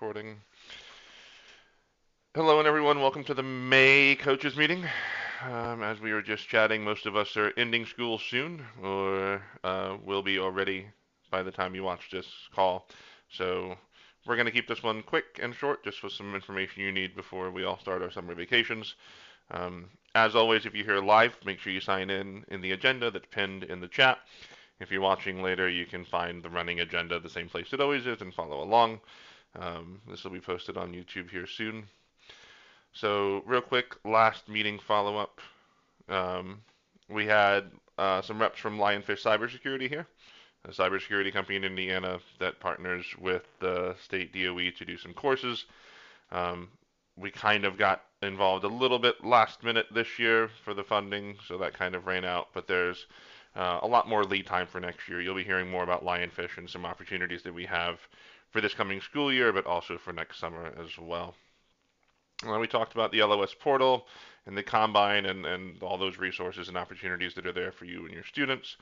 recording. Hello, and everyone. Welcome to the May coaches meeting. As we were just chatting, most of us are ending school soon, or will be already by the time you watch this call. So we're going to keep this one quick and short, just with some information you need before we all start our summer vacations. As always, if you're here live, make sure you sign in the agenda that's pinned in the chat. If you're watching later, you can find the running agenda the same place it always is and follow along. This will be posted on YouTube here soon. So real quick, last meeting follow-up. We had some reps from Lionfish Cybersecurity here, a cybersecurity company in Indiana that partners with the state DOE to do some courses. We kind of got involved a little bit last minute this year for the funding, so that kind of ran out, but there's a lot more lead time for next year. You'll be hearing more about Lionfish and some opportunities that we have for this coming school year, but also for next summer as well. We talked about the LOS portal and the Combine and all those resources and opportunities that are there for you and your students.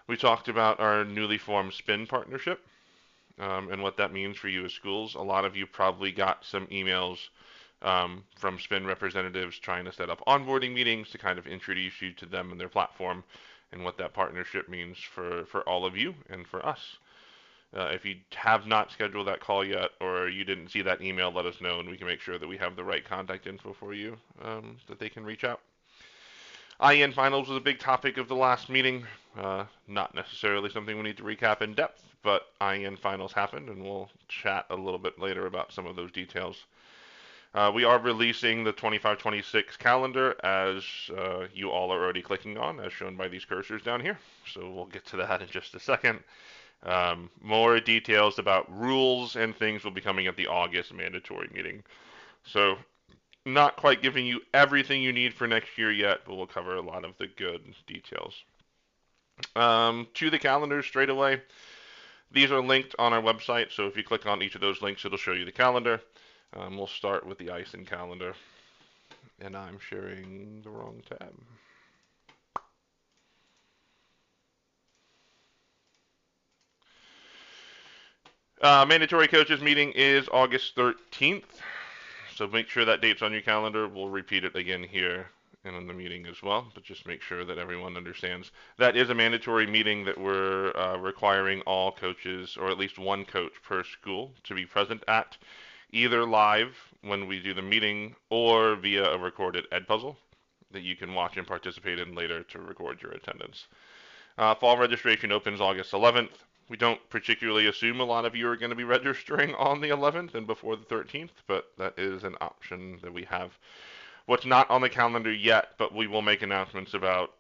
We talked about our newly formed SPIN partnership and what that means for you as schools. A lot of you probably got some emails from SPIN representatives trying to set up onboarding meetings to kind of introduce you to them and their platform and what that partnership means for all of you and for us. If you have not scheduled that call yet or you didn't see that email, let us know and we can make sure that we have the right contact info for you that they can reach out. IEN Finals was a big topic of the last meeting. Not necessarily something we need to recap in depth, but IEN Finals happened and we'll chat a little bit later about some of those details. We are releasing the 25-26 calendar as you all are already clicking on, as shown by these cursors down here. So we'll get to that in just a second. More details about rules and things will be coming at the August mandatory meeting. So, not quite giving you everything you need for next year yet, but we'll cover a lot of the good details. To the calendars straight away. These are linked on our website, so if you click on each of those links, it'll show you the calendar. We'll start with the ISEN calendar. And I'm sharing the wrong tab. Mandatory coaches meeting is August 13th, so make sure that date's on your calendar. We'll repeat it again here and in the meeting as well, but just make sure that everyone understands. That is a mandatory meeting that we're requiring all coaches, or at least one coach per school, to be present at, either live when we do the meeting or via a recorded Edpuzzle that you can watch and participate in later to record your attendance. Fall registration opens August 11th. We don't particularly assume a lot of you are going to be registering on the 11th and before the 13th, but that is an option that we have. What's not on the calendar yet, but we will make announcements about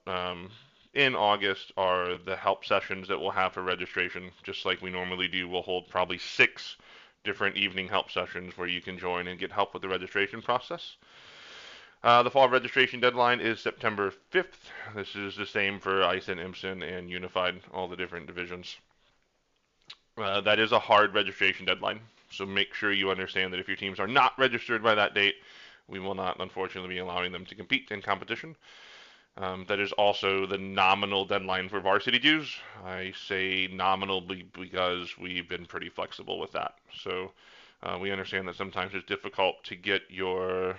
in August, are the help sessions that we'll have for registration. Just like we normally do, we'll hold probably 6 different evening help sessions where you can join and get help with the registration process. The fall registration deadline is September 5th. This is the same for ISEN, IMSEN, and Unified, all the different divisions. That is a hard registration deadline, so make sure you understand that if your teams are not registered by that date, we will not, unfortunately, be allowing them to compete in competition. That is also the nominal deadline for varsity dues. I say nominal because we've been pretty flexible with that. So we understand that sometimes it's difficult to get your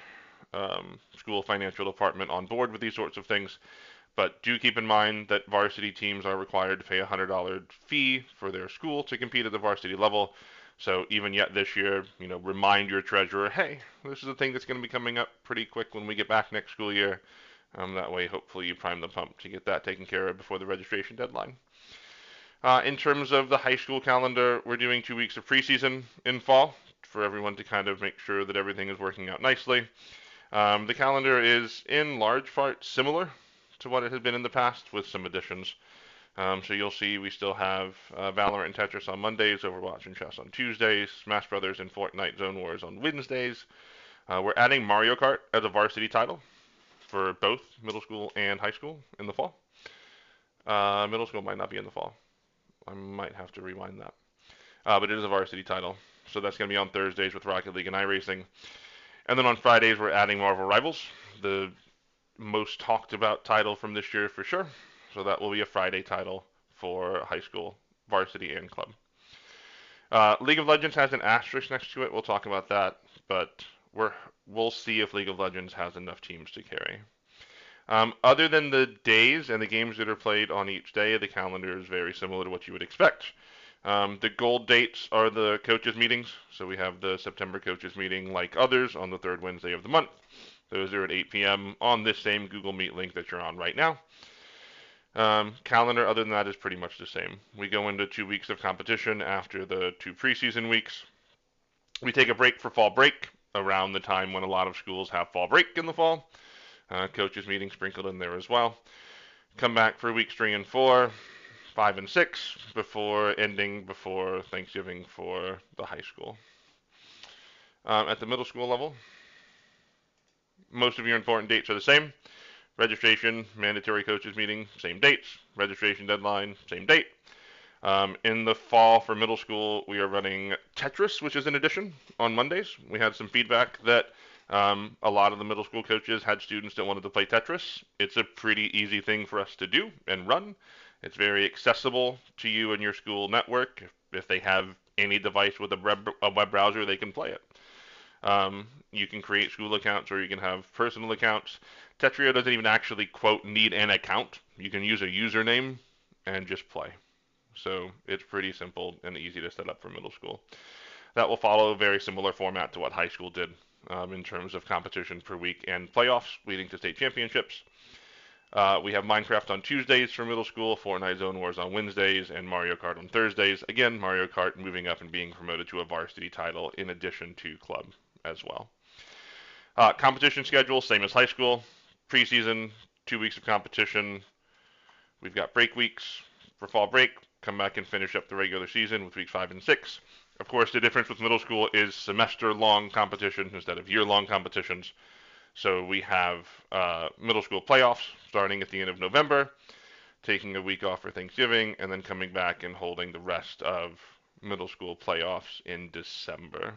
school financial department on board with these sorts of things. But do keep in mind that varsity teams are required to pay a $100 fee for their school to compete at the varsity level. So even yet this year, remind your treasurer, hey, this is a thing that's going to be coming up pretty quick when we get back next school year. That way, hopefully, you prime the pump to get that taken care of before the registration deadline. In terms of the high school calendar, we're doing 2 weeks of preseason in fall for everyone to kind of make sure that everything is working out nicely. The calendar is in large part similar to what it has been in the past with some additions. So you'll see we still have Valorant and Tetris on Mondays, Overwatch and Chess on Tuesdays, Smash Brothers and Fortnite Zone Wars on Wednesdays. We're adding Mario Kart as a varsity title for both middle school and high school in the fall. Middle school might not be in the fall. I might have to rewind that. But it is a varsity title. So that's going to be on Thursdays with Rocket League and iRacing. And then on Fridays, we're adding Marvel Rivals, the most talked about title from this year for sure. So that will be a Friday title for high school, varsity, and club. League of Legends has an asterisk next to it. We'll talk about that, but we'll see if League of Legends has enough teams to carry. Other than the days and the games that are played on each day, the calendar is very similar to what you would expect. The gold dates are the coaches' meetings. So we have the September coaches' meeting, like others, on the third Wednesday of the month. Those are at 8 p.m. on this same Google Meet link that you're on right now. Calendar, other than that, is pretty much the same. We go into 2 weeks of competition after the 2 preseason weeks. We take a break for fall break around the time when a lot of schools have fall break in the fall. Coaches meeting sprinkled in there as well. Come back for weeks 3 and 4, 5 and 6 before ending before Thanksgiving for the high school. At the middle school level, most of your important dates are the same. Registration, mandatory coaches meeting, same dates. Registration deadline, same date. In the fall for middle school, we are running Tetris, which is an addition, on Mondays. We had some feedback that a lot of the middle school coaches had students that wanted to play Tetris. It's a pretty easy thing for us to do and run. It's very accessible to you and your school network. If they have any device with a web browser, they can play it. You can create school accounts or you can have personal accounts. Tetrio doesn't even actually, quote, need an account. You can use a username and just play. So it's pretty simple and easy to set up for middle school. That will follow a very similar format to what high school did in terms of competition per week and playoffs leading to state championships. We have Minecraft on Tuesdays for middle school, Fortnite Zone Wars on Wednesdays, and Mario Kart on Thursdays. Again, Mario Kart moving up and being promoted to a varsity title in addition to club as well. Competition schedule, same as high school. Preseason, 2 weeks of competition. We've got break weeks for fall break. Come back and finish up the regular season with weeks 5 and 6. Of course, the difference with middle school is semester-long competition instead of year-long competitions. So we have middle school playoffs starting at the end of November, taking a week off for Thanksgiving, and then coming back and holding the rest of middle school playoffs in December.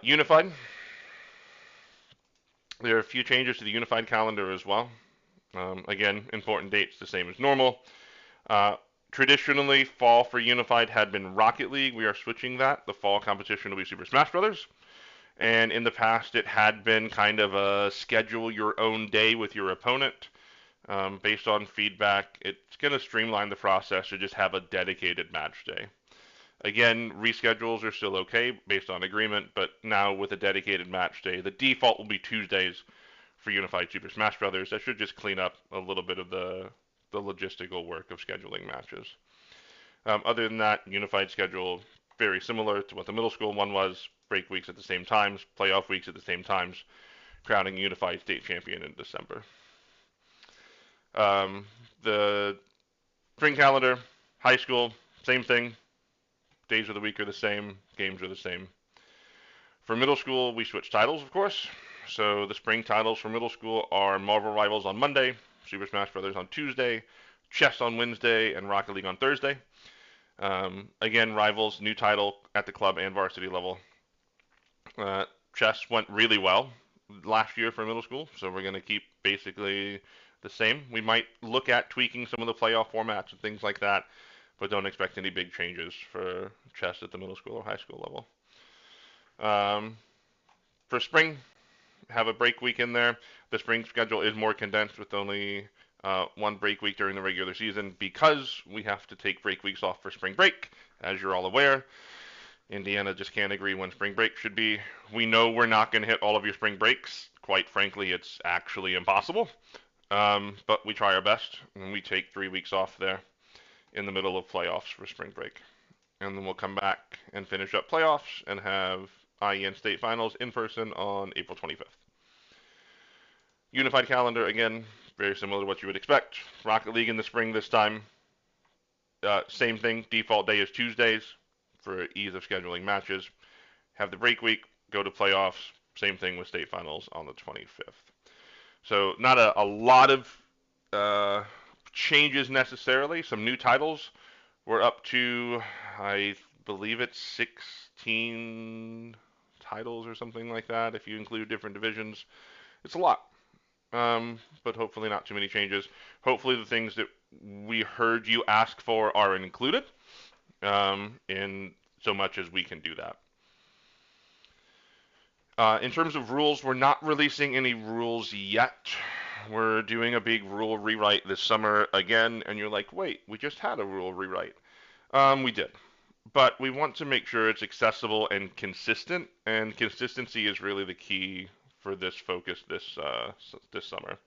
Unified. There are a few changes to the unified calendar as well. Again, important dates the same as normal. Traditionally, fall for Unified had been Rocket League. We are switching that. The fall competition will be Super Smash Brothers. And in the past, it had been kind of a schedule your own day with your opponent. Based on feedback, it's going to streamline the process to just have a dedicated match day. Again, reschedules are still okay based on agreement, but now with a dedicated match day, the default will be Tuesdays for Unified Super Smash Brothers. That should just clean up a little bit of the logistical work of scheduling matches. Other than that, unified schedule, very similar to what the middle school one was. Break weeks at the same times, playoff weeks at the same times, crowning unified state champion in December. The spring calendar, high school, same thing. Days of the week are the same, games are the same. For middle school, we switch titles, of course. So the spring titles for middle school are Marvel Rivals on Monday, Super Smash Brothers on Tuesday, Chess on Wednesday, and Rocket League on Thursday. Again, Rivals, new title at the club and varsity level. Chess went really well last year for middle school, so we're going to keep basically the same. We might look at tweaking some of the playoff formats and things like that, but don't expect any big changes for chess at the middle school or high school level. For spring, have a break week in there. The spring schedule is more condensed with only one break week during the regular season because we have to take break weeks off for spring break, as you're all aware. Indiana just can't agree when spring break should be. We know we're not going to hit all of your spring breaks. Quite frankly, it's actually impossible. But we try our best, and we take 3 weeks off there in the middle of playoffs for spring break. And then we'll come back and finish up playoffs and have IEN State Finals in person on April 25th. Unified calendar, again, very similar to what you would expect. Rocket League in the spring this time. Same thing, default day is Tuesdays for ease of scheduling matches. Have the break week, go to playoffs. Same thing with state finals on the 25th. So not a lot of changes necessarily. Some new titles. We're up to, I believe it's 16 titles or something like that if you include different divisions. It's a lot. But hopefully not too many changes. Hopefully the things that we heard you ask for are included. in so much as we can do that. In terms of rules, we're not releasing any rules yet. We're doing a big rule rewrite this summer again, and you're like, wait, we just had a rule rewrite. We did. But we want to make sure it's accessible and consistent, and consistency is really the key for this focus this summer.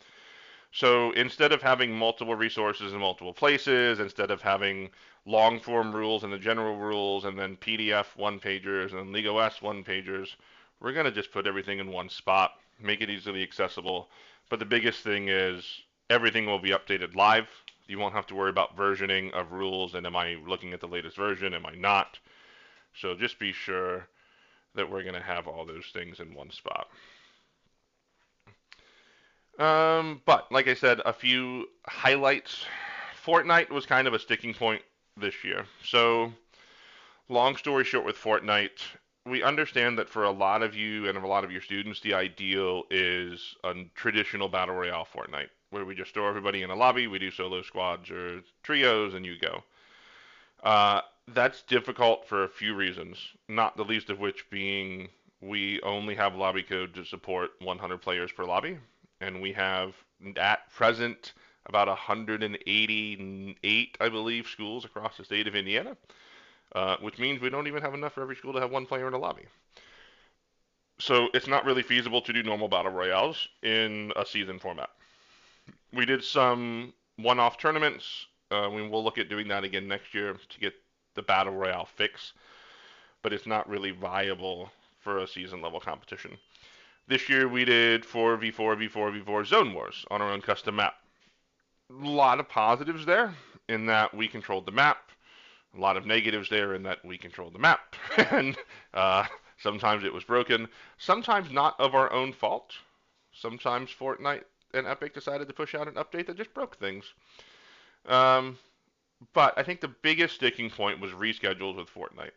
So instead of having multiple resources in multiple places, instead of having long form rules and the general rules, and then PDF one pagers and then LeagueOS one pagers, we're going to just put everything in one spot, make it easily accessible. But the biggest thing is everything will be updated live. You won't have to worry about versioning of rules and am I looking at the latest version, am I not? So just be sure that we're going to have all those things in one spot. But like I said, a few highlights. Fortnite was kind of a sticking point this year. So, long story short, with Fortnite, we understand that for a lot of you and a lot of your students, the ideal is a traditional battle royale Fortnite, where we just throw everybody in a lobby, we do solo squads or trios, and you go. That's difficult for a few reasons, not the least of which being we only have lobby code to support 100 players per lobby, and we have at present about 188, I believe, schools across the state of Indiana, which means we don't even have enough for every school to have one player in a lobby. So it's not really feasible to do normal battle royales in a season format. We did some one-off tournaments. We will look at doing that again next year to get the battle royale fix, but it's not really viable for a season level competition. This year we did 4v4 v4 v4 Zone Wars on our own custom map. A lot of positives there in that we controlled the map. A lot of negatives there in that we controlled the map. and sometimes it was broken. Sometimes not of our own fault. Sometimes Fortnite and Epic decided to push out an update that just broke things. Um, but I think the biggest sticking point was reschedules with Fortnite,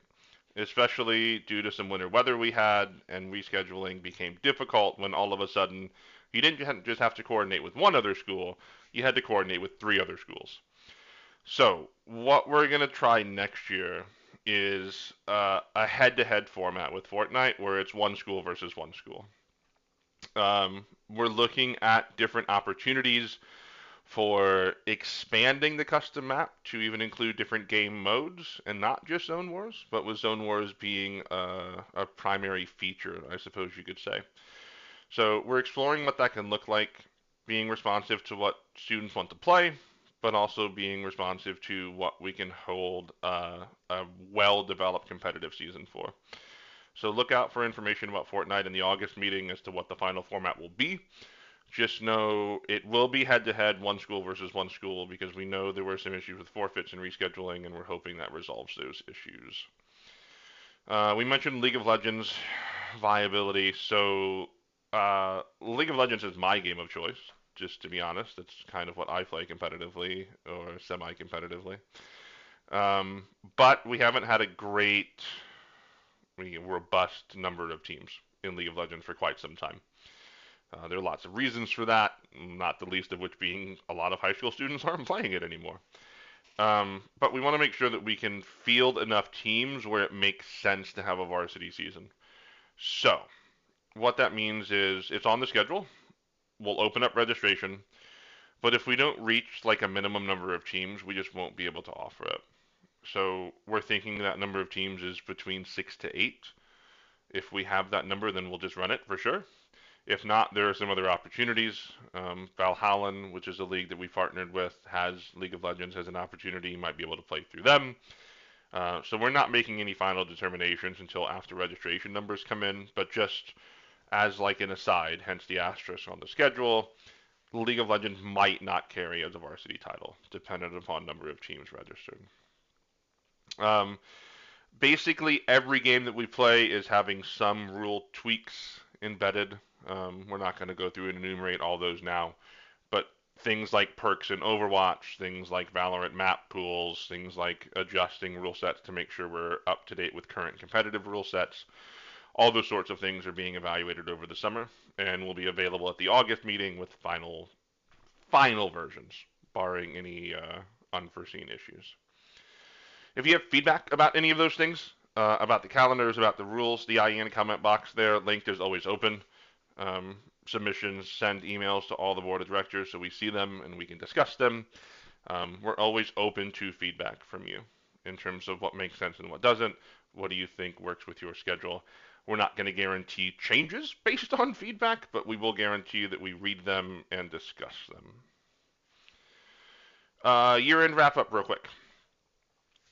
especially due to some winter weather we had, and rescheduling became difficult when all of a sudden you didn't just have to coordinate with one other school, you had to coordinate with 3 other schools. So, what we're going to try next year is a head to head format with Fortnite where it's one school versus one school. We're looking at different opportunities for expanding the custom map to even include different game modes and not just Zone Wars, but with Zone Wars being a primary feature, I suppose you could say. So we're exploring what that can look like, being responsive to what students want to play, but also being responsive to what we can hold a well-developed competitive season for. So look out for information about Fortnite in the August meeting as to what the final format will be. Just know it will be head-to-head, one school versus one school, because we know there were some issues with forfeits and rescheduling, and we're hoping that resolves those issues. We mentioned League of Legends viability. So League of Legends is my game of choice, just to be honest. It's kind of what I play competitively or semi-competitively. But we haven't had a great, robust number of teams in League of Legends for quite some time. There are lots of reasons for that, not the least of which being a lot of high school students aren't playing it anymore. But we want to make sure that we can field enough teams where it makes sense to have a varsity season. So, what that means is it's on the schedule. We'll open up registration. But if we don't reach like a minimum number of teams, we just won't be able to offer it. So we're thinking that number of teams is between 6 to 8. If we have that number, then we'll just run it for sure. If not, there are some other opportunities. Valhalla, which is a league that we partnered with, has League of Legends as an opportunity. You might be able to play through them. So we're not making any final determinations until after registration numbers come in, but just as like an aside, hence the asterisk on the schedule, League of Legends might not carry as a varsity title, dependent upon number of teams registered. Um, Basically, every game that we play is having some rule tweaks embedded. We're not going to go through and enumerate all those now, but things like perks in Overwatch, things like Valorant map pools, things like adjusting rule sets to make sure we're up to date with current competitive rule sets. All those sorts of things are being evaluated over the summer and will be available at the August meeting with final versions, barring any unforeseen issues. If you have feedback about any of those things, about the calendars, about the rules, the IEN comment box there linked is always open. Submissions, send emails to all the board of directors so we see them and we can discuss them. We're always open to feedback from you in terms of what makes sense and what doesn't. What do you think works with your schedule? We're not going to guarantee changes based on feedback, but we will guarantee that we read them and discuss them. Year-end wrap-up real quick.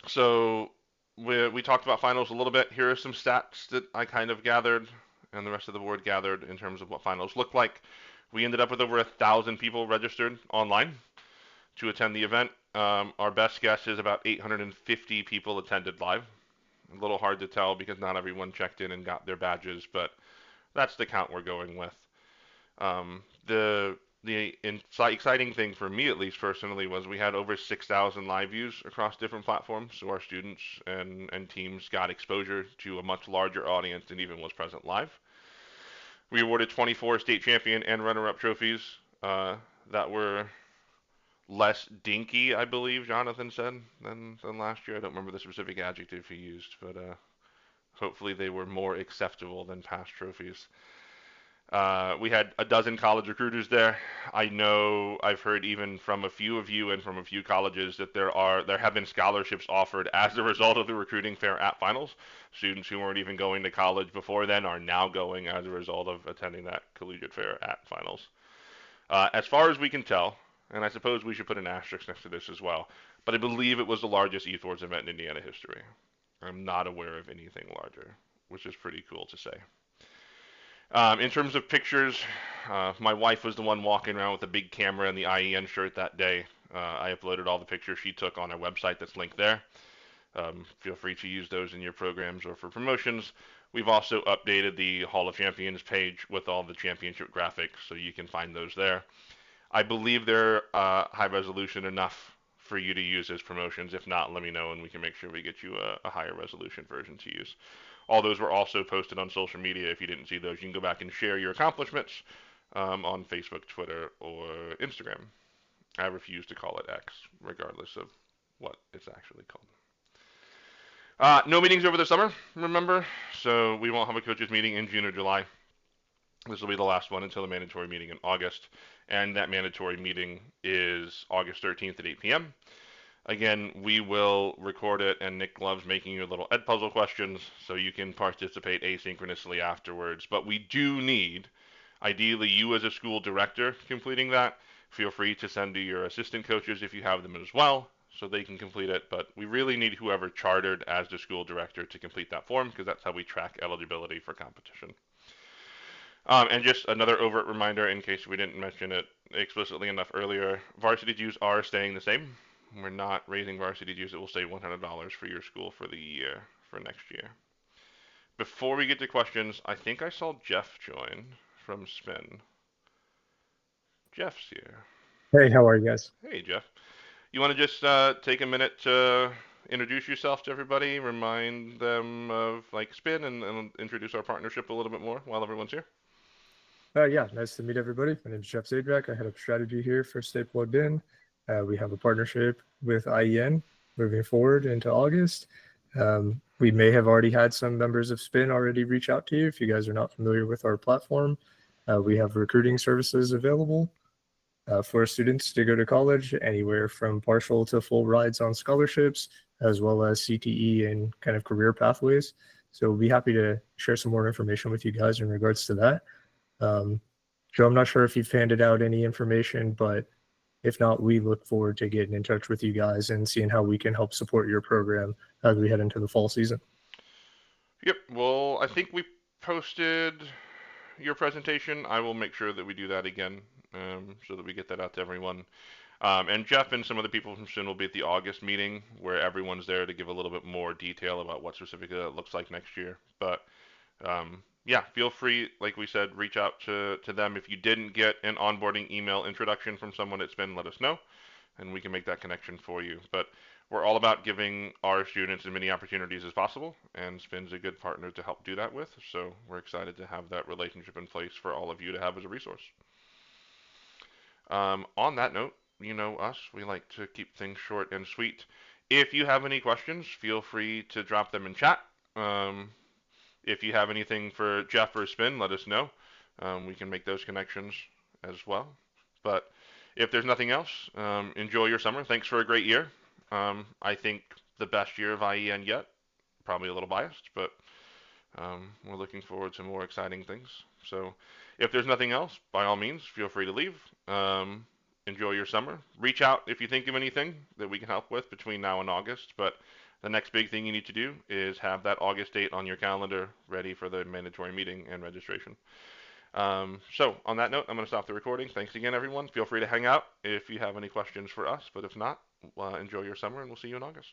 So we talked about finals a little bit. Here are some stats that I kind of gathered and the rest of the board gathered in terms of what finals look like. We ended up with over 1,000 people registered online to attend the event. Our best guess is about 850 people attended live. A little hard to tell because not everyone checked in and got their badges, but that's the count we're going with. The exciting thing for me, at least personally, was we had over 6,000 live views across different platforms, so our students and teams got exposure to a much larger audience than even was present live. We awarded 24 state champion and runner-up trophies that were less dinky, I believe Jonathan said, than last year. I don't remember the specific adjective he used, but hopefully they were more acceptable than past trophies. We had a dozen college recruiters there. I know I've heard even from a few of you and from a few colleges that there have been scholarships offered as a result of the recruiting fair at finals. Students who weren't even going to college before then are now going as a result of attending that collegiate fair at finals. As far as we can tell, and I suppose we should put an asterisk next to this as well, but I believe it was the largest esports event in Indiana history. I'm not aware of anything larger, which is pretty cool to say. In terms of pictures, my wife was the one walking around with a big camera and the IEN shirt that day. I uploaded all the pictures she took on our website that's linked there. Feel free to use those in your programs or for promotions. We've also updated the Hall of Champions page with all the championship graphics, so you can find those there. I believe they're high resolution enough for you to use as promotions. If not, let me know and we can make sure we get you a higher resolution version to use. All those were also posted on social media. If you didn't see those, you can go back and share your accomplishments on Facebook, Twitter, or Instagram. I refuse to call it X, regardless of what it's actually called. No meetings over the summer, remember? So we won't have a coaches meeting in June or July. This will be the last one until the mandatory meeting in August. And that mandatory meeting is August 13th at 8 p.m. Again, we will record it, and Nick loves making you little Edpuzzle questions, so you can participate asynchronously afterwards. But we do need, ideally, you as a school director completing that. Feel free to send to your assistant coaches if you have them as well, so they can complete it. But we really need whoever chartered as the school director to complete that form, because that's how we track eligibility for competition. And just another overt reminder, in case we didn't mention it explicitly enough earlier, varsity dues are staying the same. We're not raising varsity dues. It will stay $100 for your school for the year, for next year. Before we get to questions, I think I saw Jeff join from Spin. Jeff's here. Hey, how are you guys? Hey, Jeff. You want to just take a minute to introduce yourself to everybody, remind them of like Spin, and introduce our partnership a little bit more while everyone's here? Yeah, nice to meet everybody. My name is Jeff Zadrak. I head up strategy here for Stay Plugged In. We have a partnership with IEN moving forward into August. We may have already had some members of Spin already reach out to you if you guys are not familiar with our platform. We have recruiting services available for students to go to college, anywhere from partial to full rides on scholarships, as well as CTE and kind of career pathways. So we'll be happy to share some more information with you guys in regards to that. Joe, I'm not sure if you've handed out any information, but if not, we look forward to getting in touch with you guys and seeing how we can help support your program as we head into the fall season. Yep. Well, I think we posted your presentation. I will make sure that we do that again so that we get that out to everyone. And Jeff and some of the people from Sin will be at the August meeting where everyone's there to give a little bit more detail about what specifically it looks like next year. But yeah, feel free, like we said, reach out to them. If you didn't get an onboarding email introduction from someone at Spin, let us know, and we can make that connection for you. But we're all about giving our students as many opportunities as possible, and Spin's a good partner to help do that with. So we're excited to have that relationship in place for all of you to have as a resource. On that note, you know us, we like to keep things short and sweet. If you have any questions, feel free to drop them in chat. Um, if you have anything for Jeff or Spin, let us know. We can make those connections as well. But if there's nothing else, enjoy your summer. Thanks for a great year. I think the best year of IEN yet. Probably a little biased, but we're looking forward to more exciting things. So if there's nothing else, by all means, feel free to leave. Enjoy your summer. Reach out if you think of anything that we can help with between now and August. But the next big thing you need to do is have that August date on your calendar ready for the mandatory meeting and registration. So on that note, I'm going to stop the recording. Thanks again, everyone. Feel free to hang out if you have any questions for us. But if not, enjoy your summer, and we'll see you in August.